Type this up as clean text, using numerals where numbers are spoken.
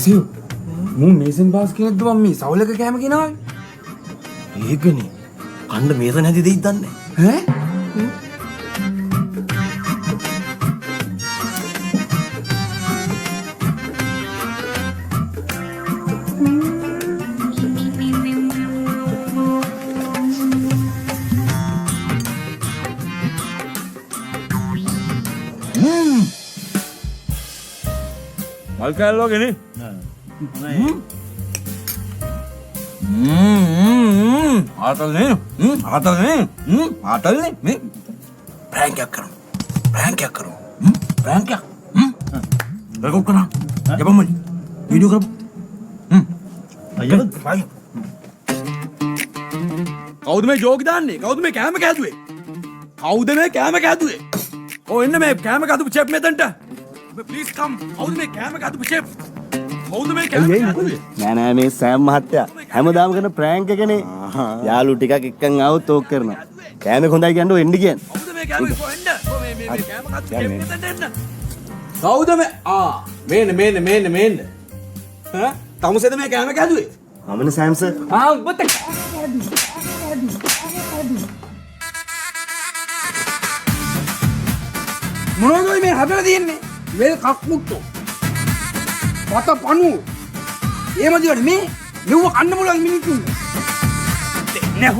අසියු මූ mason pass කෙනෙක්ද මම මේ සවලක කෑම ගෙනාවේ. ඒකනේ. කණ්ඩ මේසන් හැදි දෙයිද දන්නේ. ඈ? මල් කෑල්ලෝ ගෙනේ. ආතල්නේ. ආතල්නේ. ආතල්නේ. මේ ප්‍රෑන්ක් එකක් කරමු. ප්‍රෑන්ක් එකක් කරමු. ප්‍රෑන්ක් එකක්. රෙකෝඩ් කරා. යපමු. වීඩියෝ කරමු. අයියෝ. කවුද මේ ජෝක් දාන්නේ? කවුද මේ කෑම කෑදුවේ? කවුද මේ කෑම කෑදුවේ? ඔය එන්න මේ කෑම කෑදු චෙප් මෙතනට. Please come. කවුද මේ කෑම කෑදු චෙප්? කවුද මේ කෑම කෑදුවේ? නෑ මේ සෑම් මහත්තයා හැමදාම කරන ප්‍රෑන්ක් එකනේ. යාළුවෝ ටිකක් එක්කන් ආවොත් ඕක කරනවා. කෑමේ හොඳයි කියන්නේ එන්න කියන්නේ. කවුද මේ කෑම කොහෙන්ද? මේ කෑම කෑදු චෙප් මෙතනට එන්න. කවුද මේ මේන්න. ඈ? තමුසෙද මේ කෑම කෑදුවේ? අමන සෑම්ස. උඹට මොනවද මේ හදලා තියෙන්නේ? වෙල් කක්මුට්ටෝ. වත පණු. එහෙම දිවට මේ මෙව කන්න පුළුවන් මිනිත්තුන්ට. නෑ